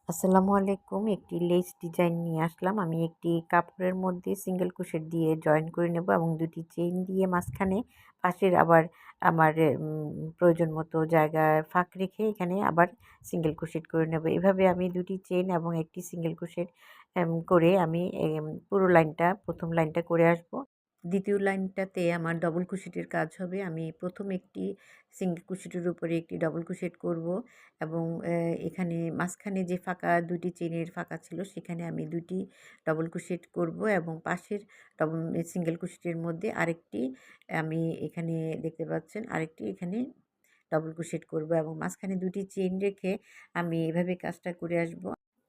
আসসালামু আলাইকুম। একটি লেস ডিজাইন নিয়ে আসলাম। আমি একটি কাপড়ের মধ্যে সিঙ্গেল ক্রোশেট দিয়ে জয়েন করে নেব এবং ২ টি চেইন দিয়ে মাঝখানে পাশের আবার আমার প্রয়োজন মতো জায়গায় ফাঁক রেখে এখানে আবার সিঙ্গেল ক্রোশেট করে নেব। এভাবে আমি ২ টি চেইন এবং একটি সিঙ্গেল ক্রোশেট করে আমি পুরো লাইনটা ১ম লাইনটা করে আসব। দ্বিতীয় লাইনটাতে আমার ডবল ক্রোশেটের কাজ হবে। আমি ১ম একটি সিঙ্গেল ক্রোশেটের উপরে একটি ডবল ক্রোশেট করব এবং এখানে মাঝখানে যে ফাঁকা ২ টি চেইনের ফাঁকা ছিল সেখানে আমি ২ টি ডবল ক্রোশেট করব এবং পাশের সিঙ্গেল ক্রোশেটের মধ্যে আরেকটি আমি এখানে দেখতে পাচ্ছেন আরেকটি এখানে ডবল ক্রোশেট করব এবং মাঝখানে ২ টি চেইন রেখে আমি এভাবে কাজটা করে আসব।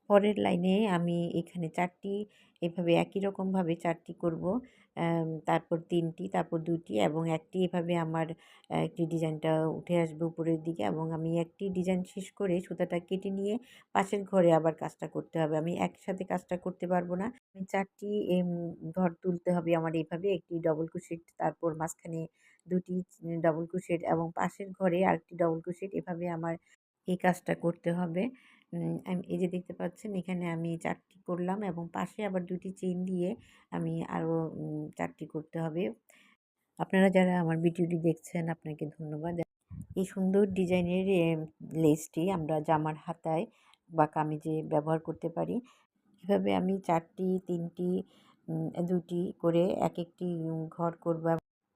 পরের লাইনে আমি এখানে ৪ টি এভাবে একই রকমভাবে ৪ টি করব। তারপর ৩ টি, তারপর ২ টি এবং ১ টি এভাবে আমার একটি ডিজাইনটা উঠে আসবে উপরের দিকে এবং আমি একটি ডিজাইন শেষ করে সুতাটা কেটে নিয়ে পাশের ঘরে আবার কাজটা করতে হবে। আমি একসাথে কাজটা করতে পারব না। আমি ৪ টি ঘর তুলতে হবে আমার এভাবে একটি ডবল ক্রোশেট তারপর মাঝখানে ২ টি ডবল ক্রোশেট এবং পাশের ঘরে আরেকটি ডবল ক্রোশেট এভাবে আমার এই কাজটা করতে হবে। এই যে দেখতে পাচ্ছেন এখানে আমি ৪ টি করলাম এবং পাশে আবার ২ টি চেইন দিয়ে আমি আরও ৪ টি করতে হবে। আপনারা যারা আমার ভিডিওটি দেখছেন আপনাকে ধন্যবাদ। এই সুন্দর ডিজাইনের লেসটি আমরা জামার হাতায় বা কামিজে ব্যবহার করতে পারি। এভাবে আমি ৪ টি, ৩ টি, ২ টি করে একেকটি ঘর করব।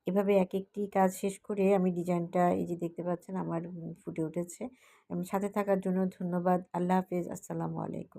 এভাবে একেকটি কাজ শেষ করে আমি ডিজাইনটা এই যে দেখতে পাচ্ছেন আমার ফুটে উঠেছে। সাথে থাকার জন্য ধন্যবাদ। আল্লাহ হাফেজ। আসসালামু আলাইকুম।